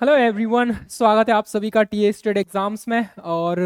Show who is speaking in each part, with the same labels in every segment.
Speaker 1: Hello everyone, स्वागत है आप सभी का टीए स्टेट एग्जाम्स में। और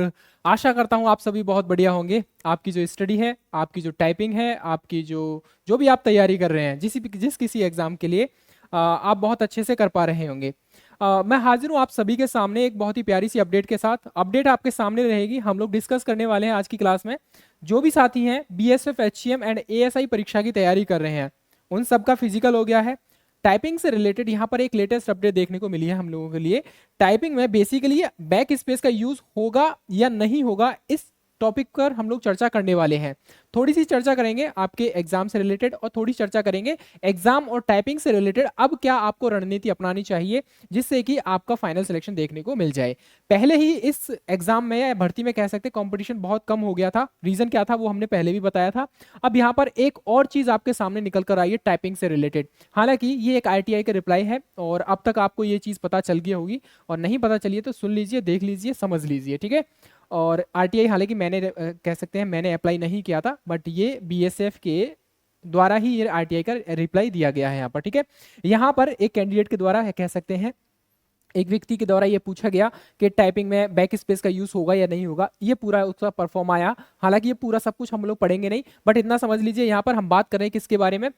Speaker 1: आशा करता हूँ आप सभी बहुत बढ़िया होंगे। आपकी जो स्टडी है, आपकी जो टाइपिंग है, आपकी जो जो भी आप तैयारी कर रहे हैं जिस किसी एग्जाम के लिए, आप बहुत अच्छे से कर पा रहे होंगे। मैं हाजिर हूँ आप सभी के सामने एक बहुत ही प्यारी सी अपडेट के साथ। अपडेट आपके सामने रहेगी। हम लोग डिस्कस करने वाले हैं आज की क्लास में जो भी साथी हैं बीएसएफ एचसीएम एंड एएसआई परीक्षा की तैयारी कर रहे हैं, उन सबका फिजिकल हो गया है। टाइपिंग से रिलेटेड यहाँ पर एक लेटेस्ट अपडेट देखने को मिली है हम लोगों के लिए। टाइपिंग में बेसिकली बैक स्पेस का यूज होगा या नहीं होगा, इस टॉपिक पर हम लोग चर्चा करने वाले हैं। थोड़ी सी चर्चा करेंगे आपके एग्जाम से रिलेटेड और थोड़ी चर्चा करेंगे एग्जाम और टाइपिंग से रिलेटेड। अब क्या आपको रणनीति अपनानी चाहिए जिससे कि आपका फाइनल सिलेक्शन देखने को मिल जाए। पहले ही इस एग्जाम में या भर्ती में कह सकते हैं कंपटीशन बहुत कम हो गया था। रीजन क्या था वो हमने पहले भी बताया था। अब यहाँ पर एक और चीज आपके सामने निकल कर आई है टाइपिंग से रिलेटेड। हालांकि ये एक आईटीआई का रिप्लाई है और अब तक आपको ये चीज पता चल गई होगी, और नहीं पता चलिए तो सुन लीजिए, देख लीजिए, समझ लीजिए, ठीक है। और आरटीआई हालांकि मैंने कह सकते हैं मैंने अप्लाई नहीं किया था, बट ये बीएसएफ के द्वारा ही ये आरटीआई का रिप्लाई दिया गया है यहाँ पर, ठीक है। यहाँ पर एक कैंडिडेट के द्वारा कह सकते हैं एक व्यक्ति के द्वारा ये पूछा गया कि टाइपिंग में बैक स्पेस का यूज होगा या नहीं होगा। ये पूरा उसका परफॉर्म आया। हालांकि ये पूरा सब कुछ हम लोग पढ़ेंगे नहीं, बट इतना समझ लीजिए यहाँ पर हम बात कर रहे हैं किसके बारे में।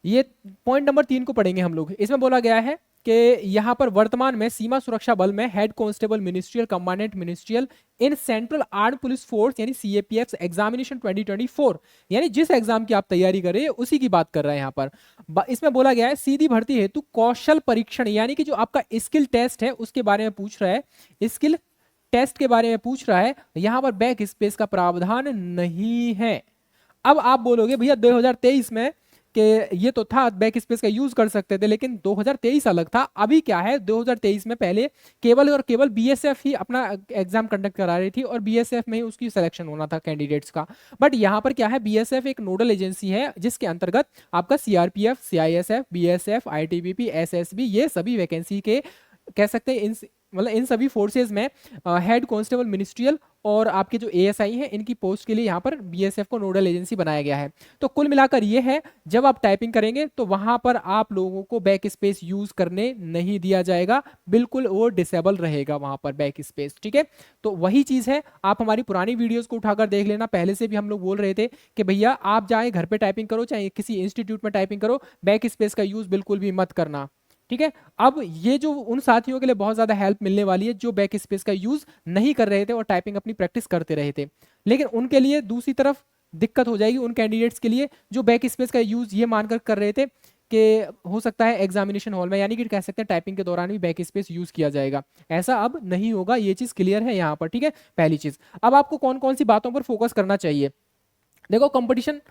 Speaker 1: ये पॉइंट नंबर 3 को पढ़ेंगे हम लोग। इसमें बोला गया है कि यहाँ पर वर्तमान में सीमा सुरक्षा बल में head constable ministerial commandant ministerial in central arm police force यानी सीएपीएफ एग्जामिनेशन 2024, यानी जिस एग्जाम की आप तैयारी कर रहे हैं उसी की बात कर रहे हैं यहाँ पर। इसमें बोला गया है सीधी भर्ती हेतु कौशल परीक्षण यानी कि जो आपका स्किल टेस्ट है उसके बारे में पूछ रहा है। स्किल टेस्ट के बारे में पूछ रहा है। यहाँ पर बैक स्पेस का प्रावधान नहीं है। अब आप बोलोगे भैया 2023 में कि ये तो था बैक स्पेस का यूज कर सकते थे, लेकिन 2023 अलग था। अभी क्या है, 2023 में पहले केवल और केवल बीएसएफ ही अपना एग्जाम कंडक्ट करा रही थी और बीएसएफ में ही उसकी सिलेक्शन होना था कैंडिडेट्स का। बट यहाँ पर क्या है, बीएसएफ एक नोडल एजेंसी है जिसके अंतर्गत आपका CRPF, CISF, BSF, ITBP, SSB, ये सभी वैकेंसी के कह सकते हैं इन सभी फोर्सेज में हेड कांस्टेबल मिनिस्ट्रियल और आपके जो एएसआई हैं इनकी पोस्ट के लिए यहाँ पर बीएसएफ को नोडल एजेंसी बनाया गया है। तो कुल मिलाकर ये है, जब आप टाइपिंग करेंगे तो वहां पर आप लोगों को बैक स्पेस यूज करने नहीं दिया जाएगा, बिल्कुल वो डिसेबल रहेगा वहां पर बैक स्पेस, ठीक है। तो वही चीज है, आप हमारी पुरानी वीडियोस को उठाकर देख लेना। पहले से भी हम लोग बोल रहे थे कि भैया आप चाहे घर पे टाइपिंग करो चाहे किसी इंस्टीट्यूट में टाइपिंग करो, बैक स्पेस का यूज बिल्कुल भी मत करना, ठीक है। अब ये जो उन साथियों के लिए बहुत ज्यादा हेल्प मिलने वाली है जो बैक स्पेस का यूज नहीं कर रहे थे और टाइपिंग अपनी प्रैक्टिस करते रहे थे। लेकिन उनके लिए दूसरी तरफ दिक्कत हो जाएगी उन कैंडिडेट्स के लिए जो बैक स्पेस का यूज ये मानकर कर रहे थे कि हो सकता है एग्जामिनेशन हॉल में, यानी कि कह सकते हैं टाइपिंग के दौरान भी बैक स्पेस यूज किया जाएगा। ऐसा अब नहीं होगा, ये चीज क्लियर है यहाँ पर, ठीक है। पहली चीज, अब आपको कौन कौन सी बातों पर फोकस करना चाहिए। देखो कंपटीशन,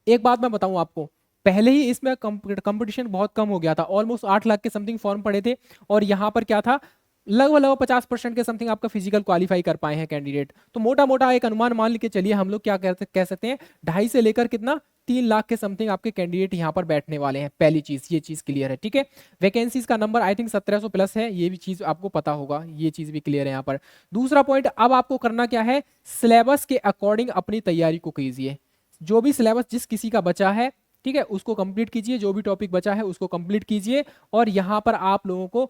Speaker 1: एक बात मैं बताऊं आपको, पहले ही इसमें कंपटीशन बहुत कम हो गया था। ऑलमोस्ट 8 लाख के समथिंग फॉर्म पड़े थे और यहाँ पर क्या था, लगभग लगभग 50% के समथिंग आपका फिजिकल क्वालिफाई कर पाए हैं कैंडिडेट। तो मोटा मोटा एक अनुमान मान के चलिए, हम लोग क्या कह सकते हैं, 2.5 से लेकर कितना 3 लाख के समथिंग आपके कैंडिडेट यहाँ पर बैठने वाले हैं। पहली चीज, ये चीज क्लियर है, ठीक है। वैकेंसीज का नंबर आई थिंक 1700 प्लस है, ये भी चीज आपको पता होगा, ये चीज भी क्लियर है यहाँ पर। दूसरा पॉइंट, अब आपको करना क्या है, सिलेबस के अकॉर्डिंग अपनी तैयारी को कीजिए। जो भी सिलेबस जिस किसी का बचा है, ठीक है, उसको कंप्लीट कीजिए। जो भी टॉपिक बचा है उसको कंप्लीट कीजिए। और यहां पर आप लोगों को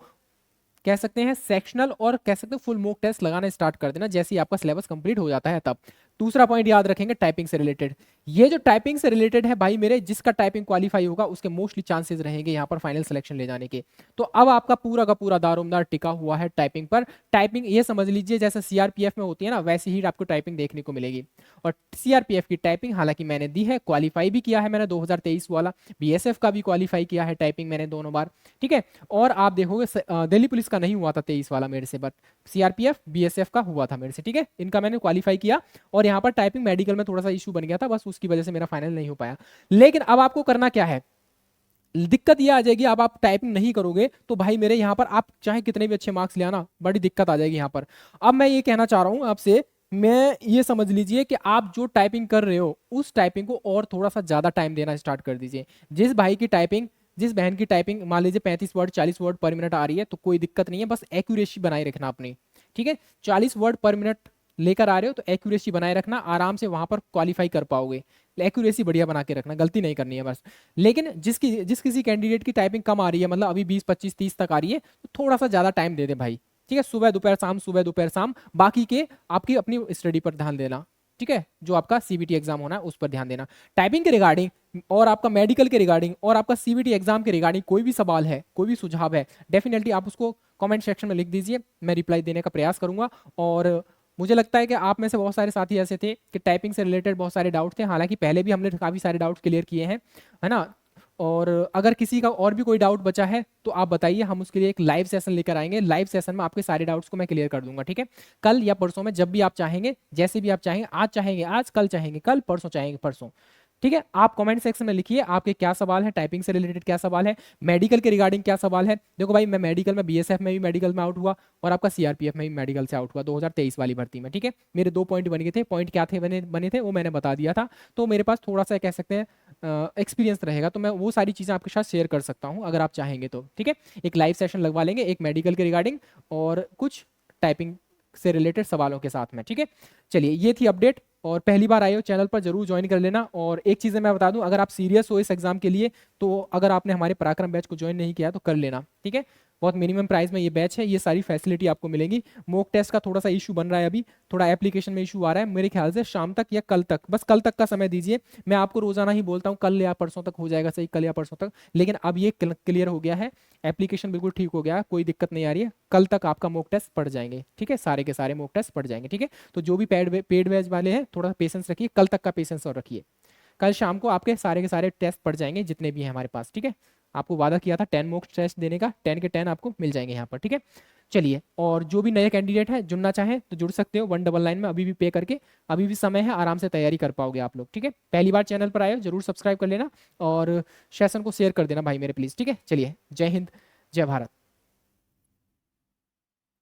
Speaker 1: कह सकते हैं सेक्शनल और कह सकते हैं फुल मॉक टेस्ट लगाना स्टार्ट कर देना जैसे ही आपका सिलेबस कंप्लीट हो जाता है तब। दूसरा पॉइंट याद रखेंगे टाइपिंग से रिलेटेड, ये जो टाइपिंग से रिलेटेड है भाई मेरे, जिसका टाइपिंग क्वालिफाई होगा उसके मोस्टली चांसेस रहेंगे यहाँ पर फाइनल सिलेक्शन ले जाने के। तो अब आपका पूरा का पूरा दारोमदार टिका हुआ है टाइपिंग पर। टाइपिंग ये समझ लीजिए जैसे सीआरपीएफ में होती है ना, वैसे ही आपको टाइपिंग देखने को मिलेगी। और सीआरपीएफ की टाइपिंग हालांकि मैंने दी है, क्वालिफाई भी किया है मैंने 2023 वाला। बीएसएफ का भी क्वालिफाई किया है टाइपिंग मैंने दोनों बार, ठीक है। और आप देखोगे दिल्ली पुलिस का नहीं हुआ था 23 वाला मेरे से, बट सीआरपीएफ बीएसएफ का हुआ था मेरे से, ठीक है। इनका मैंने क्वालिफाई किया और यहाँ पर टाइपिंग मेडिकल में थोड़ा सा इशू बन गया था, बस उसकी वजह से मेरा फाइनल नहीं हो पाया। लेकिन अब आपको करना क्या है, दिक्कत ये आ जाएगी, अब आप टाइपिंग नहीं करोगे तो भाई मेरे यहाँ पर आप चाहे कितने भी अच्छे मार्क्स ले आना, बड़ी दिक्कत आ जाएगी यहाँ पर। अब मैं ये कहना चाह रहा हूँ आपसे, मैं ये समझ लीजिए कि आप जो टाइपिंग कर रहे हो उस टाइपिंग को और थोड़ा सा ज्यादा टाइम देना स्टार्ट कर दीजिए। जिस भाई की टाइपिंग, जिस बहन की टाइपिंग मान लीजिए 35 वर्ड 40 वर्ड पर मिनट आ रही है तो कोई दिक्कत नहीं है, बस एक्यूरेसी बनाए रखना अपनी, ठीक है। 40 वर्ड पर मिनट लेकर आ रहे हो तो एक्यूरेसी बनाए रखना, आराम से वहां पर क्वालिफाई कर पाओगे। एक्यूरेसी बढ़िया बना के रखना, गलती नहीं करनी है बस। लेकिन जिस किसी कैंडिडेट की टाइपिंग कम आ रही है, मतलब अभी 20 25 30 तक आ रही है, तो थोड़ा सा ज़्यादा टाइम दे दे भाई, ठीक है, सुबह दोपहर शाम, सुबह दोपहर शाम, बाकी के आपकी अपनी स्टडी पर ध्यान देना, ठीक है, जो आपका सीबीटी एग्जाम होना है उस पर ध्यान देना। टाइपिंग के रिगार्डिंग और आपका मेडिकल के रिगार्डिंग और आपका सीबीटी एग्जाम के रिगार्डिंग कोई भी सवाल है, कोई भी सुझाव है, डेफिनेटली आप उसको कमेंट सेक्शन में लिख दीजिए, मैं रिप्लाई देने का प्रयास करूंगा। और मुझे लगता है कि आप में से बहुत सारे साथी ऐसे थे कि टाइपिंग से रिलेटेड बहुत सारे डाउट थे, हालांकि पहले भी हमने काफ़ी सारे डाउट क्लियर किए हैं, है ना। और अगर किसी का और भी कोई डाउट बचा है तो आप बताइए, हम उसके लिए एक लाइव सेशन लेकर आएंगे, लाइव सेशन में आपके सारे डाउट्स को मैं क्लियर कर दूंगा, ठीक है। कल या परसों में, जब भी आप चाहेंगे, जैसे भी आप चाहेंगे, आज चाहेंगे आज, कल चाहेंगे कल, परसों चाहेंगे परसों, ठीक है। आप कमेंट सेक्शन में लिखिए आपके क्या सवाल है, टाइपिंग से रिलेटेड क्या सवाल है, मेडिकल के रिगार्डिंग क्या सवाल है। देखो भाई, मैं मेडिकल में बीएसएफ में भी मेडिकल में आउट हुआ और आपका सीआरपीएफ में भी मेडिकल से आउट हुआ 2023 वाली भर्ती में, ठीक है। मेरे 2 पॉइंट बन गए थे, पॉइंट क्या थे बने थे वो मैंने बता दिया था, तो मेरे पास थोड़ा सा कह सकते हैं एक्सपीरियंस रहेगा, तो मैं वो सारी चीज़ें आपके साथ शेयर कर सकता हूँ अगर आप चाहेंगे तो, ठीक है। एक लाइव सेशन लगवा लेंगे, एक मेडिकल के रिगार्डिंग और कुछ टाइपिंग से रिलेटेड सवालों के साथ में, ठीक है। चलिए, ये थी अपडेट, और पहली बार आए हो चैनल पर जरूर ज्वाइन कर लेना। और एक चीज़ मैं बता दूं, अगर आप सीरियस हो इस एग्जाम के लिए, तो अगर आपने हमारे पराक्रम बैच को ज्वाइन नहीं किया तो कर लेना, ठीक है। बहुत मिनिमम प्राइस में ये बैच है, ये सारी फैसिलिटी आपको मिलेगी। मॉक टेस्ट का थोड़ा सा इशू बन रहा है, अभी थोड़ा एप्लीकेशन में इशू आ रहा है, मेरे ख्याल से शाम तक या कल तक, बस कल तक का समय दीजिए। मैं आपको रोजाना ही बोलता हूँ कल या परसों तक हो जाएगा सही, कल या परसों तक, लेकिन अब ये क्लियर हो गया है, एप्लीकेशन बिल्कुल ठीक हो गया है, कोई दिक्कत नहीं आ रही है, कल तक आपका मॉक टेस्ट पड़ जाएंगे, ठीक है, सारे के सारे मॉक टेस्ट पड़ जाएंगे, ठीक है। तो जो भी पेड बैच वाले हैं, थोड़ा पेशेंस रखिए, कल तक का पेशेंस और रखिए, कल शाम को आपके सारे के सारे टेस्ट पड़ जाएंगे जितने भी हैं हमारे पास, ठीक है। आपको वादा किया था 10 मॉक टेस्ट देने का, 10 के 10 आपको मिल जाएंगे यहाँ पर, ठीक है। चलिए, और जो भी नए कैंडिडेट हैं जुड़ना चाहें तो जुड़ सकते हो 199 में, अभी भी पे करके, अभी भी समय है, आराम से तैयारी कर पाओगे आप लोग, ठीक है। पहली बार चैनल पर आए हो जरूर सब्सक्राइब कर लेना और सेशन को शेयर कर देना भाई मेरे प्लीज़, ठीक है। चलिए, जय हिंद, जय भारत।